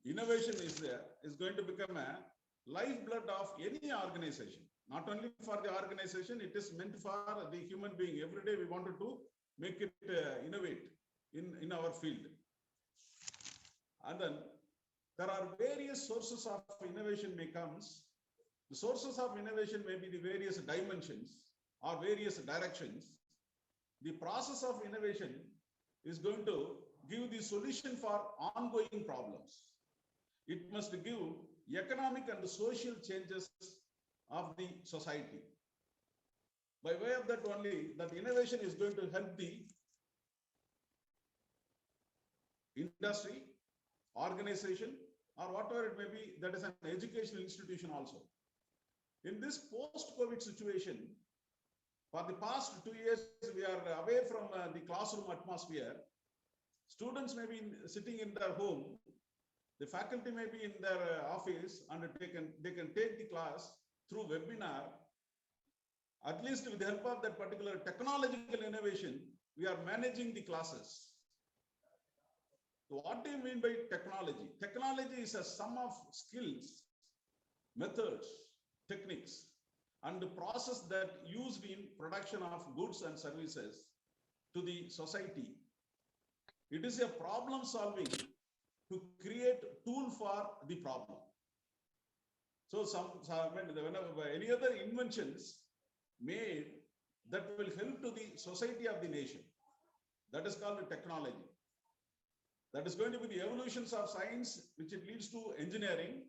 innovation is going to become a lifeblood of any organization. Not only for the organization, it is meant for the human being. Every day we wanted to make it innovate in our field. And then there are various sources of innovation may comes. The sources of innovation may be the various dimensions or various directions. The process of innovation is going to give the solution for ongoing problems. It must give economic and social changes of the society. By way of that only, that innovation is going to help the industry, organization, or whatever it may be, that is an educational institution also. In this post-COVID situation, for the past 2 years, we are away from the classroom atmosphere. Students may be sitting in their home, the faculty may be in their office, and they can take the class through webinar. At least with the help of that particular technological innovation, we are managing the classes. So what do you mean by technology? Technology is a sum of skills, methods, techniques, and the process that used in production of goods and services to the society. It is a problem solving to create tool for the problem. So whenever any other inventions made that will help to the society of the nation, that is called technology. That is going to be the evolutions of science, which it leads to engineering.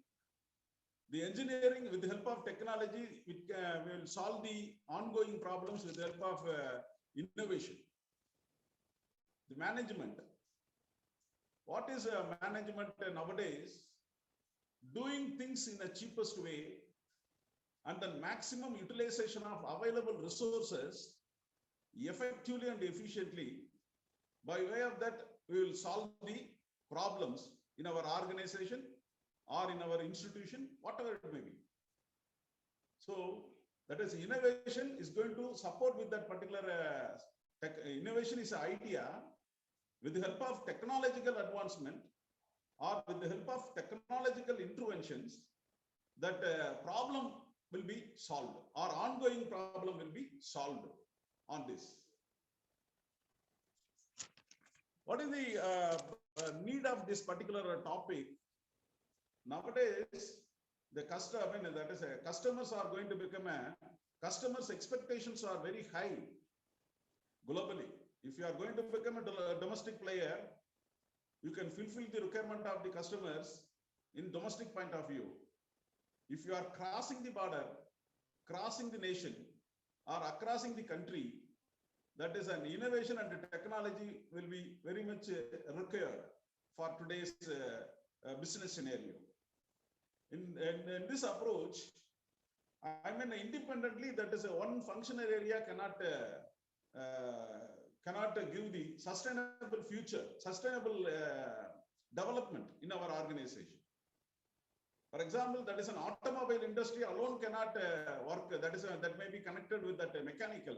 The engineering, with the help of technology, it will solve the ongoing problems with the help of innovation. The management. What is management nowadays? Doing things in the cheapest way and the maximum utilization of available resources effectively and efficiently. By way of that, we will solve the problems in our organization or in our institution, whatever it may be. So that is, innovation is going to support with that particular innovation is an idea. With the help of technological advancement or with the help of technological interventions, that problem will be solved, or ongoing problem will be solved on this. What is the need of this particular topic? Nowadays, the customers are going to become customers' expectations are very high globally. If you are going to become a domestic player, you can fulfill the requirement of the customers in domestic point of view. If you are crossing the border, crossing the nation, or crossing the country, that is an innovation and technology will be very much required for today's business scenario. In this approach, I mean, independently, that is one functional area cannot give the sustainable future, sustainable development in our organization. For example, that is an automobile industry alone cannot work. That may be connected with that mechanical.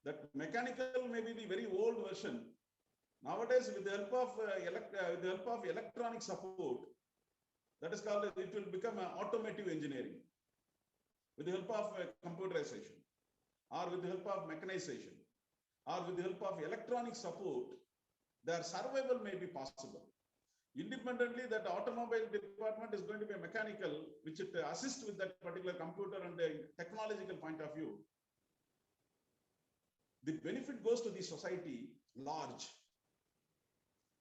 That mechanical may be the very old version. Nowadays, with the help of electronic support, that is called, it will become automotive engineering. With the help of computerization, or with the help of mechanization, or with the help of electronic support, their survival may be possible. Independently, that automobile department is going to be a mechanical, which it assists with that particular computer and the technological point of view. The benefit goes to the society large.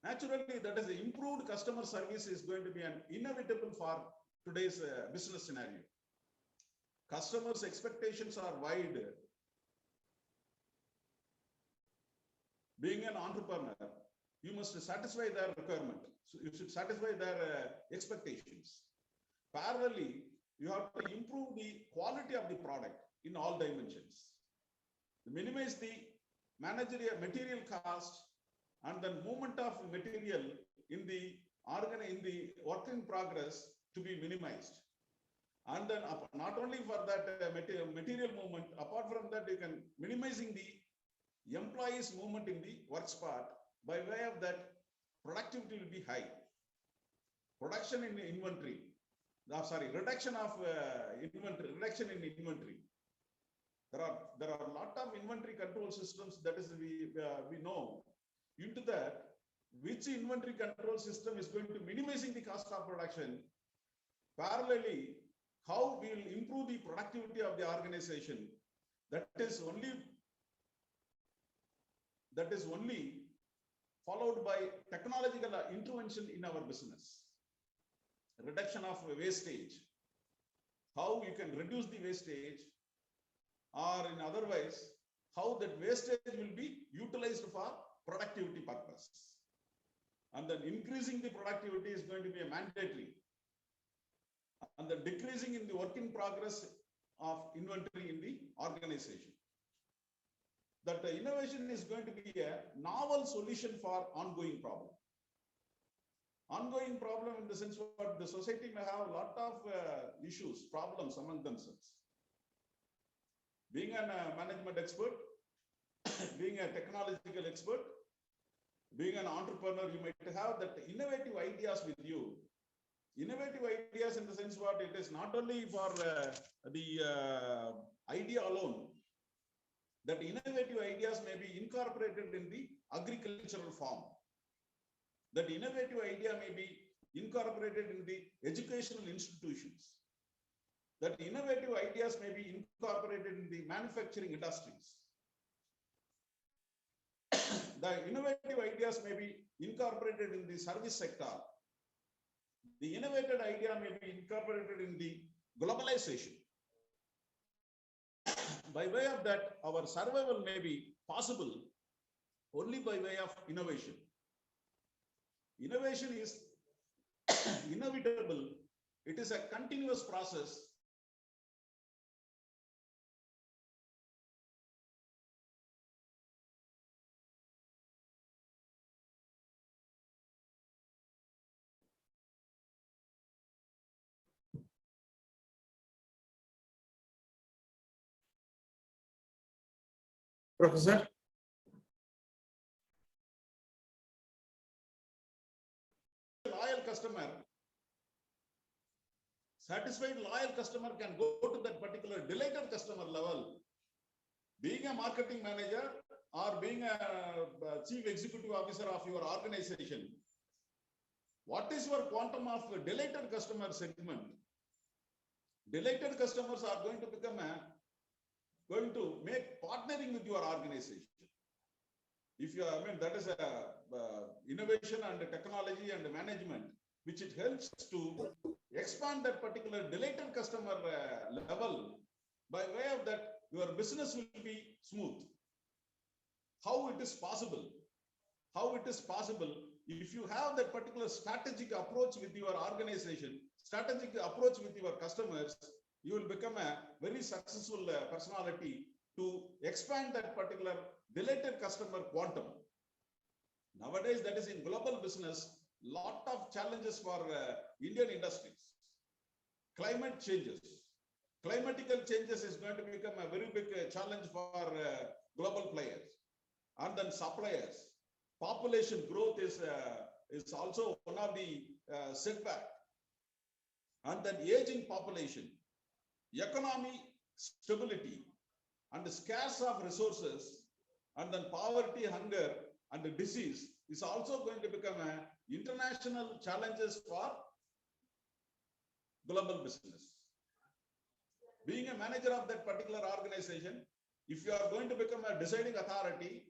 Naturally, that is the improved customer service is going to be an inevitable for today's business scenario. Customers' expectations are wide. Being an entrepreneur, you must satisfy their requirement. So you should satisfy their expectations. Parallelly, you have to improve the quality of the product in all dimensions. Minimize the material cost and the movement of material in the work in progress to be minimized. And then not only for that material movement, apart from that, you can minimizing the employees' movement in the work spot. By way of that, productivity will be high. production in inventory, reduction of inventory, reduction in inventory. There are a lot of inventory control systems that is we know. Into that, which inventory control system is going to minimizing the cost of production? Parallelly, how we will improve the productivity of the organization? That is only followed by technological intervention in our business. Reduction of wastage. How you can reduce the wastage, or in otherwise, how that wastage will be utilized for productivity purpose. And then increasing the productivity is going to be a mandatory. And the decreasing in the work in progress of inventory in the organization. That the innovation is going to be a novel solution for ongoing problem. Ongoing problem in the sense that the society may have a lot of issues, problems among themselves. Being a management expert, being a technological expert, being an entrepreneur, you might have that innovative ideas with you. Innovative ideas in the sense what it is not only for the idea alone, that innovative ideas may be incorporated in the agricultural farm. That innovative idea may be incorporated in the educational institutions. That innovative ideas may be incorporated in the manufacturing industries. The innovative ideas may be incorporated in the service sector. The innovative idea may be incorporated in the globalization. By way of that, our survival may be possible only by way of innovation. Innovation is inevitable. It is a continuous process. Professor? Loyal customer, satisfied loyal customer can go to that particular delighted customer level. Being a marketing manager or being a chief executive officer of your organization, what is your quantum of delighted customer segment? Delighted customers are going to going to make partnering with your organization. If you, that is a innovation and technology and management, which it helps to expand that particular delighted customer level. By way of that, your business will be smooth. How it is possible? How it is possible? If you have that particular strategic approach with your organization, strategic approach with your customers, you will become a very successful personality to expand that particular delighted customer quantum. Nowadays, that is in global business, lot of challenges for Indian industries. Climate changes. Climatical changes is going to become a very big challenge for global players. And then suppliers. Population growth is also one of the setback. And then aging population. Economy stability and the scarce of resources, and then poverty, hunger, and the disease is also going to become international challenges for global business. Being a manager of that particular organization, if you are going to become a deciding authority,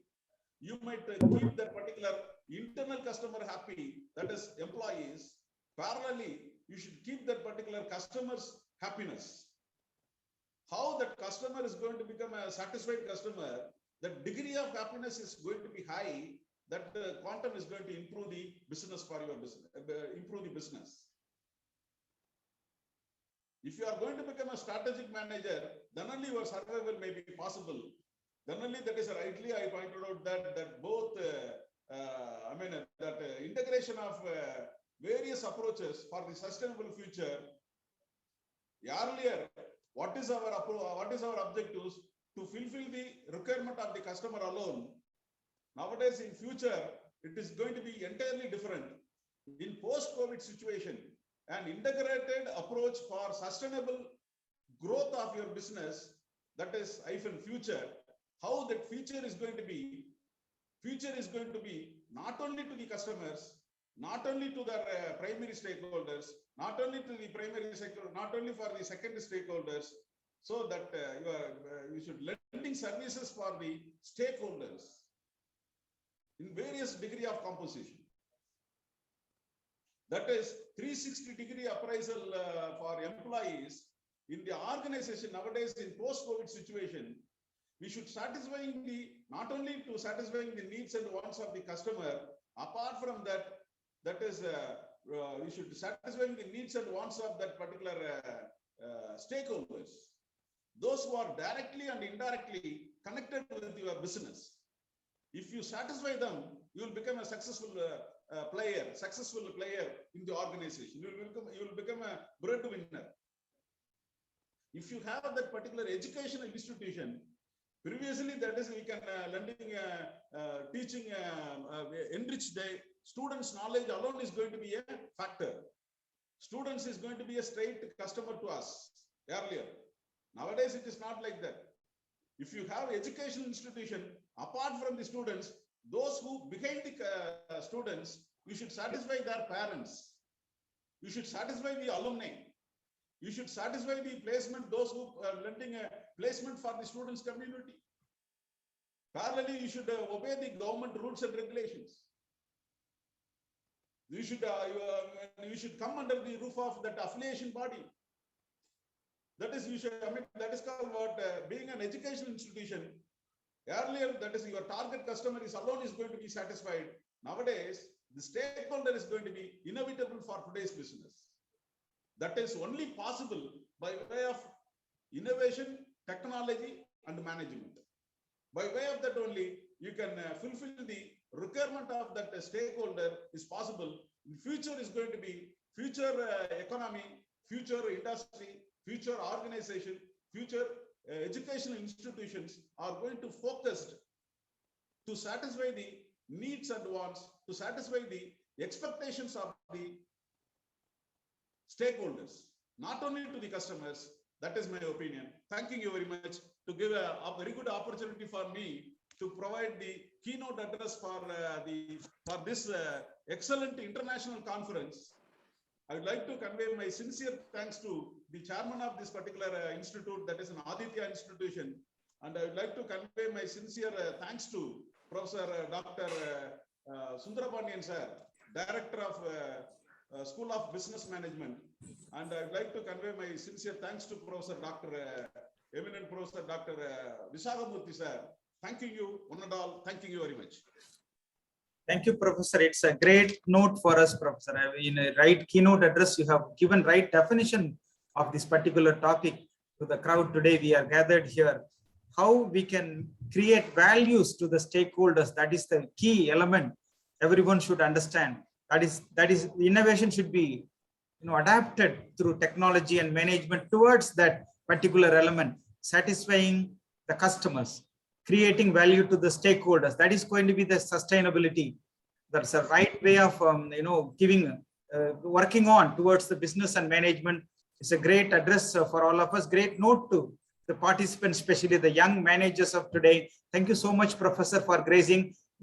you might keep that particular internal customer happy, that is employees. Parallelly, you should keep that particular customer's happiness. How that customer is going to become a satisfied customer, the degree of happiness is going to be high, that the quantum is going to improve the business for your business, improve the business. If you are going to become a strategic manager, then only your survival may be possible. Then only that is rightly I pointed out that both, integration of various approaches for the sustainable future. Earlier, what is our objectives? To fulfill the requirement of the customer alone. Nowadays, in future, it is going to be entirely different. in post-COVID situation, an integrated approach for sustainable growth of your business, that is future, how that future is going to be not only to the customers, not only to their primary stakeholders, not only to the primary sector, not only for the secondary stakeholders, so that you should lending services for the stakeholders in various degree of composition. That is 360-degree appraisal for employees in the organization nowadays in post-COVID situation. We should satisfying not only to satisfying the needs and wants of the customer, apart from that, that is we should satisfying the needs and wants of that particular stakeholders, those who are directly and indirectly connected with your business. If you satisfy them, you will become a successful player in the organization. You will become a breadwinner. If you have that particular educational institution, previously that is we can lending, teaching, enrich the students' knowledge alone is going to be a factor. Students is going to be a straight customer to us earlier. Nowadays it is not like that. If you have educational institution, apart from the students, those who behind the students, you should satisfy their parents. You should satisfy the alumni. You should satisfy the placement, those who are lending a placement for the students community. Parallelly, you should obey the government rules and regulations. You should come under the roof of that affiliation body. That is, that is called what being an educational institution. Earlier, that is your target customer is alone is going to be satisfied. Nowadays, the stakeholder is going to be inevitable for today's business. That is only possible by way of innovation, technology, and management. By way of that only, you can fulfill the requirement of that stakeholder is possible. In future is going to be future economy, future industry, future organization, future educational institutions are going to focus to satisfy the needs and wants, to satisfy the expectations of the stakeholders, not only to the customers. That is my opinion. Thanking you very much to give a very good opportunity for me to provide the keynote address for this excellent international conference. I would like to convey my sincere thanks to the chairman of this particular institute, that is an Aditya institution, and I would like to convey my sincere thanks to Professor Dr. Sundarabanian sir, Director of School of Business Management, and I would like to convey my sincere thanks to Professor Dr. Eminent Professor Dr. Visagamurthy sir. Thanking you, one and all. Thanking you very much. Thank you, Professor. It's a great note for us, Professor. In a right keynote address, you have given right definition of this particular topic to the crowd today. We are gathered here. How we can create values to the stakeholders. That is the key element. Everyone should understand. That is innovation should be adapted through technology and management towards that particular element, satisfying the customers, creating value to the stakeholders. That is going to be the sustainability. That's a right way of working on towards the business and management. It's a great address for all of us. Great note to the participants, especially the young managers of today. Thank you so much, Professor, for gracing.